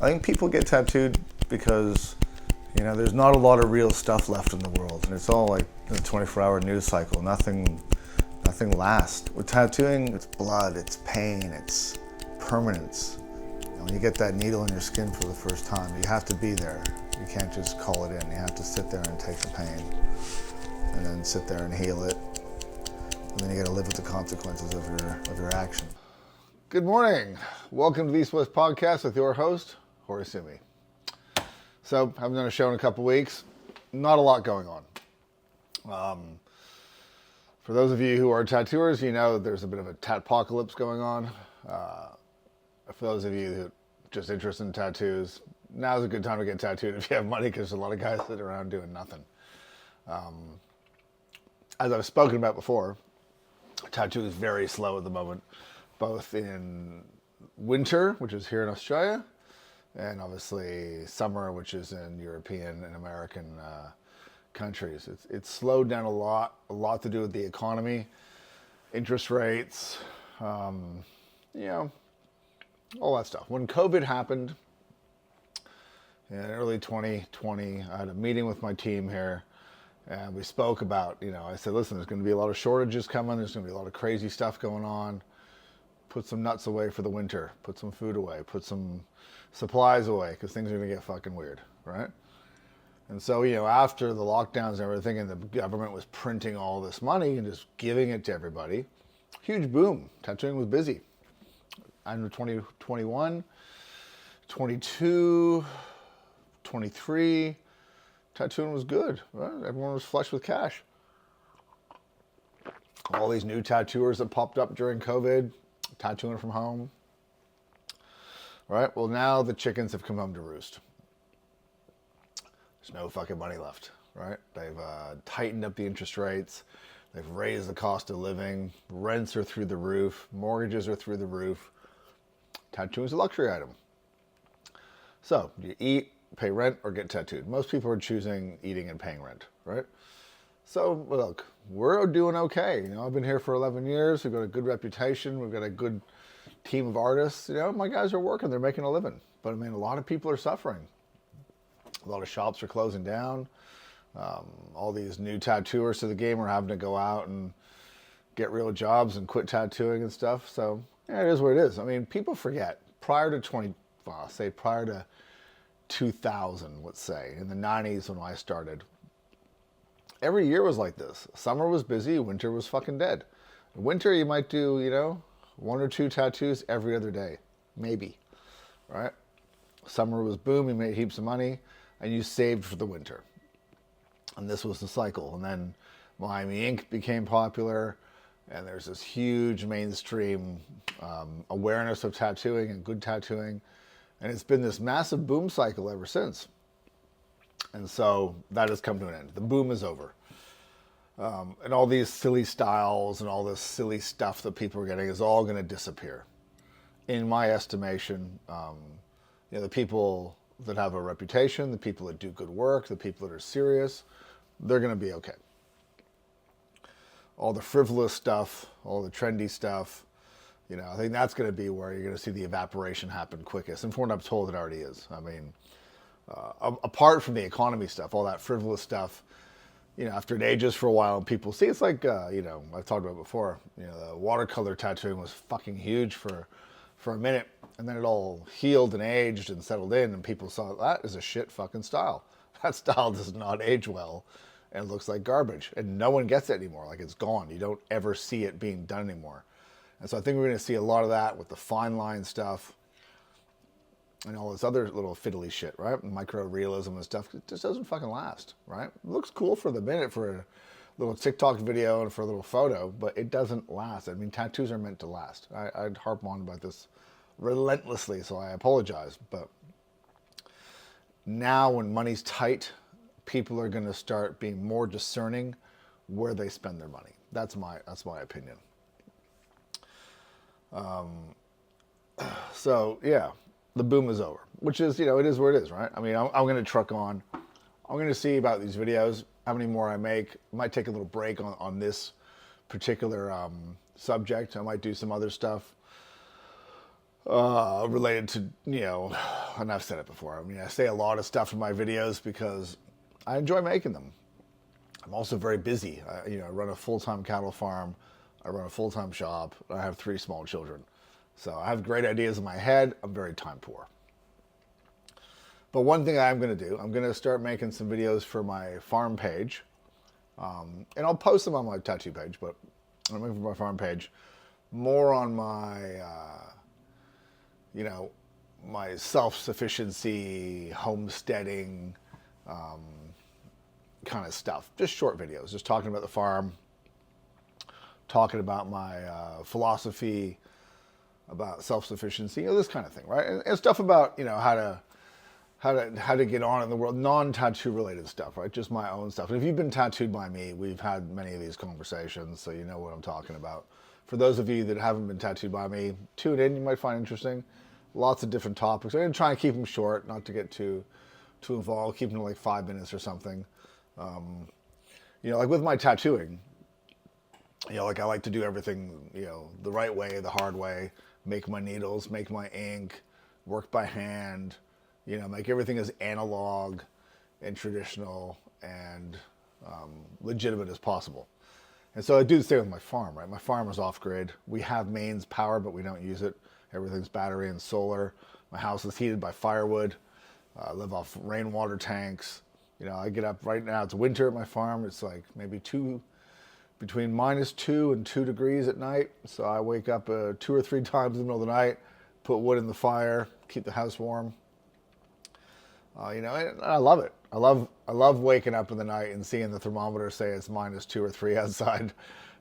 I think people get tattooed because, there's not a lot of real stuff left in the world, and it's all like a 24-hour news cycle. Nothing lasts. With tattooing, it's blood, it's pain, it's permanence. When you get that needle in your skin for the first time, you have to be there. You can't just call it in. You have to sit there and take the pain, and then sit there and heal it, and then you got to live with the consequences of your action. Good morning. Welcome to the East West Podcast with your host, Horisumi. So, haven't done a show in a couple weeks. Not a lot going on. For those of you who are tattooers, you know there's a bit of a tatpocalypse going on. For those of you who are just interested in tattoos, now's a good time to get tattooed if you have money, because there's a lot of guys sitting around doing nothing. As I've spoken about before, tattoo is very slow at the moment, both in winter, which is here in Australia, and obviously summer, which is in European and American countries. It's slowed down a lot to do with the economy, interest rates, all that stuff. When COVID happened in early 2020, I had a meeting with my team here, and we spoke about, I said, listen, there's going to be a lot of shortages coming. There's going to be a lot of crazy stuff going on. Put some nuts away for the winter. Put some food away. Put some supplies away, because things are going to get fucking weird, right? And so, after the lockdowns and everything, and the government was printing all this money and just giving it to everybody, huge boom. Tattooing was busy. End of 2021, 22, 23, tattooing was good, right? Everyone was flush with cash. All these new tattooers that popped up during COVID, tattooing from home. Right? Well, now the chickens have come home to roost. There's no fucking money left, right? They've tightened up the interest rates. They've raised the cost of living. Rents are through the roof. Mortgages are through the roof. Tattooing is a luxury item. So, do you eat, pay rent, or get tattooed? Most people are choosing eating and paying rent, right? So, look, we're doing okay. I've been here for 11 years. We've got a good reputation. We've got a good team of artists. My guys are working. They're making a living. But, a lot of people are suffering. A lot of shops are closing down. All these new tattooers to the game are having to go out and get real jobs and quit tattooing and stuff. So, yeah, it is what it is. People forget. Prior to 2000, let's say, in the 90s when I started, every year was like this. Summer was busy, winter was fucking dead. In winter, you might do, one or two tattoos every other day. Maybe, right? Summer was boom, you made heaps of money, and you saved for the winter. And this was the cycle. And then Miami Ink became popular, and there's this huge mainstream awareness of tattooing and good tattooing. And it's been this massive boom cycle ever since. And so that has come to an end. The boom is over. And all these silly styles and all this silly stuff that people are getting is all going to disappear. In my estimation, the people that have a reputation, the people that do good work, the people that are serious, they're going to be okay. All the frivolous stuff, all the trendy stuff, I think that's going to be where you're going to see the evaporation happen quickest. And from what I'm told, it already is. Apart from the economy stuff, all that frivolous stuff, after it ages for a while and people see, it's like, I've talked about it before, the watercolor tattooing was fucking huge for a minute, and then it all healed and aged and settled in, and people saw that is a shit fucking style. That style does not age well and looks like garbage, and no one gets it anymore. Like, it's gone. You don't ever see it being done anymore. And so I think we're going to see a lot of that with the fine line stuff and all this other little fiddly shit, right? Micro realism and stuff. It just doesn't fucking last, right? It looks cool for the minute, for a little TikTok video and for a little photo, but it doesn't last. Tattoos are meant to last. I'd harp on about this relentlessly, so I apologize. But now when money's tight, people are going to start being more discerning where they spend their money. That's my opinion. So yeah, the boom is over, which is, it is what it is, right? I'm going to truck on. I'm going to see about these videos, how many more I make. I might take a little break on this particular subject. I might do some other stuff related to, and I've said it before, I mean, I say a lot of stuff in my videos because I enjoy making them. I'm also very busy. I run a full-time cattle farm. I run a full-time shop. I have 3 small children. So I have great ideas in my head. I'm very time poor. But one thing I'm going to do, I'm going to start making some videos for my farm page. And I'll post them on my tattoo page, but I'm making for my farm page more on my, my self-sufficiency, homesteading, kind of stuff. Just short videos, just talking about the farm, talking about my philosophy, about self-sufficiency, this kind of thing, right? And stuff about, how to get on in the world, non-tattoo related stuff, right? Just my own stuff. And if you've been tattooed by me, we've had many of these conversations, so you know what I'm talking about. For those of you that haven't been tattooed by me, tune in, you might find interesting. Lots of different topics. I'm going to try and keep them short, not to get too involved, keep them to like 5 minutes or something. Like with my tattooing, like I like to do everything, the right way, the hard way, make my needles, make my ink, work by hand, make everything as analog and traditional and legitimate as possible. And so I do the same with my farm, right? My farm is off-grid. We have mains power, but we don't use it. Everything's battery and solar. My house is heated by firewood. I live off rainwater tanks. I get up right now. It's winter at my farm. It's like maybe between -2 and 2 degrees at night. So I wake up 2 or 3 times in the middle of the night, put wood in the fire, keep the house warm. And I love it. I love waking up in the night and seeing the thermometer say it's -2 or 3 outside,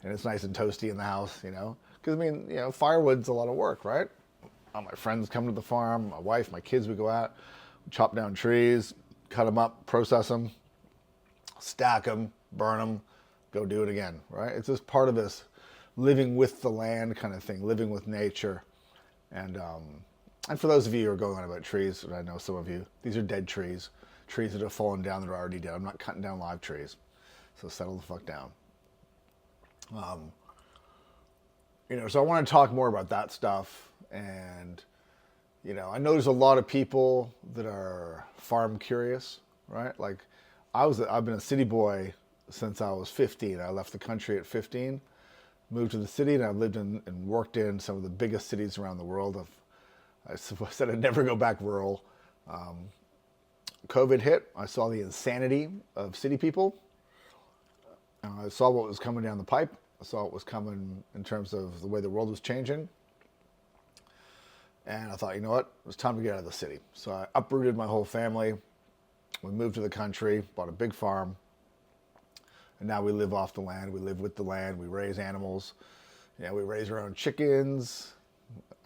and it's nice and toasty in the house. Because firewood's a lot of work, right? All my friends come to the farm, my wife, my kids, we go out, chop down trees, cut them up, process them, stack them, burn them, go do it again, right? It's just part of this living with the land kind of thing, living with nature. And for those of you who are going on about trees, and I know some of you, these are dead trees that have fallen down that are already dead. I'm not cutting down live trees, so settle the fuck down. So I want to talk more about that stuff. And, I know there's a lot of people that are farm curious, right? Like I've been a city boy since I was 15. I left the country at 15, moved to the city, and I've lived in and worked in some of the biggest cities around the world. I said I'd never go back rural. COVID hit. I saw the insanity of city people. I saw what was coming down the pipe. I saw what was coming in terms of the way the world was changing. And I thought, you know what? It was time to get out of the city. So I uprooted my whole family. We moved to the country, bought a big farm. And now we live off the land. We live with the land. We raise animals. We raise our own chickens,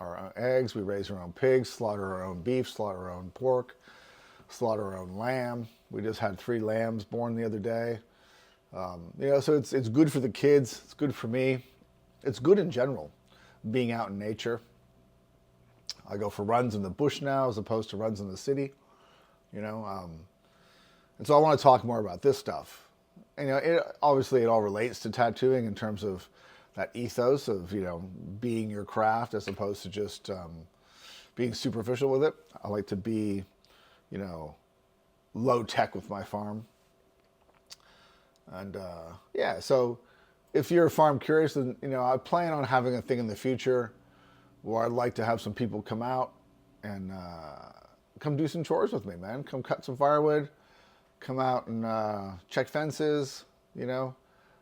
our own eggs. We raise our own pigs, slaughter our own beef, slaughter our own pork, slaughter our own lamb. We just had 3 lambs born the other day. So it's good for the kids. It's good for me. It's good in general, being out in nature. I go for runs in the bush now as opposed to runs in the city, And so I want to talk more about this stuff. And, obviously it all relates to tattooing in terms of that ethos of, being your craft as opposed to just being superficial with it. I like to be, low tech with my farm. And so if you're farm curious, then, I plan on having a thing in the future where I'd like to have some people come out and come do some chores with me, man. Come cut some firewood, come out and check fences,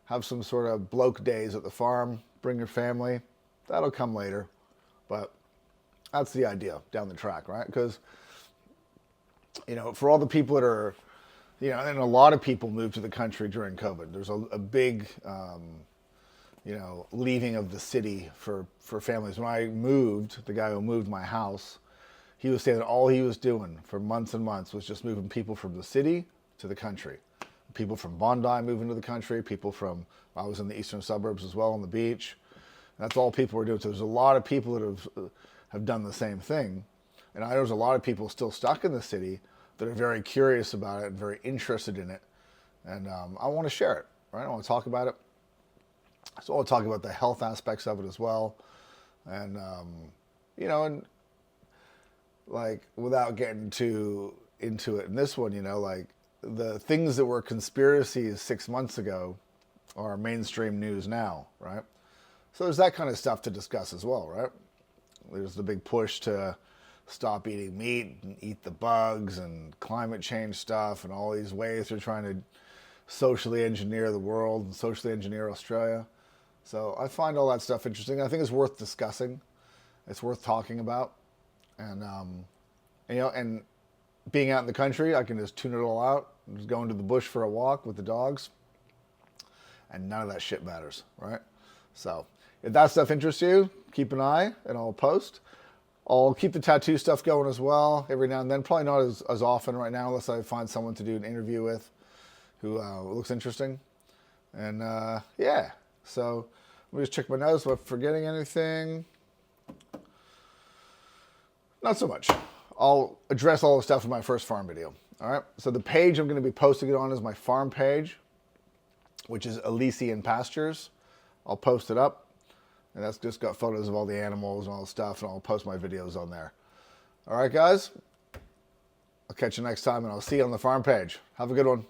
have some sort of bloke days at the farm, bring your family. That'll come later. But that's the idea down the track, right? Because, for all the people that are, and a lot of people moved to the country during COVID. There's a big, leaving of the city for families. When I moved, the guy who moved my house, he was saying that all he was doing for months and months was just moving people from the city to the country. People from Bondi moving to the country, I was in the eastern suburbs as well on the beach. That's all people were doing. So there's a lot of people that have done the same thing. And I know there's a lot of people still stuck in the city that are very curious about it and very interested in it. And I want to share it, right? I want to talk about it. So I want to talk about the health aspects of it as well. And, and like without getting too into it in this one, like the things that were conspiracies 6 months ago are mainstream news now, right? So there's that kind of stuff to discuss as well, right? There's the big push to stop eating meat and eat the bugs and climate change stuff and all these ways they're trying to socially engineer the world and socially engineer Australia. So I find all that stuff interesting. I think it's worth discussing. It's worth talking about. And, and being out in the country, I can just tune it all out, just go into the bush for a walk with the dogs, and none of that shit matters, right? So if that stuff interests you, keep an eye, and I'll post. I'll keep the tattoo stuff going as well every now and then. Probably not as often right now, unless I find someone to do an interview with who looks interesting. And yeah, so let me just check my notes. Am I forgetting anything? Not so much. I'll address all the stuff in my first farm video. All right. So the page I'm going to be posting it on is my farm page, which is Elysian Pastures. I'll post it up. And that's just got photos of all the animals and all the stuff, and I'll post my videos on there. All right, guys? I'll catch you next time, and I'll see you on the farm page. Have a good one.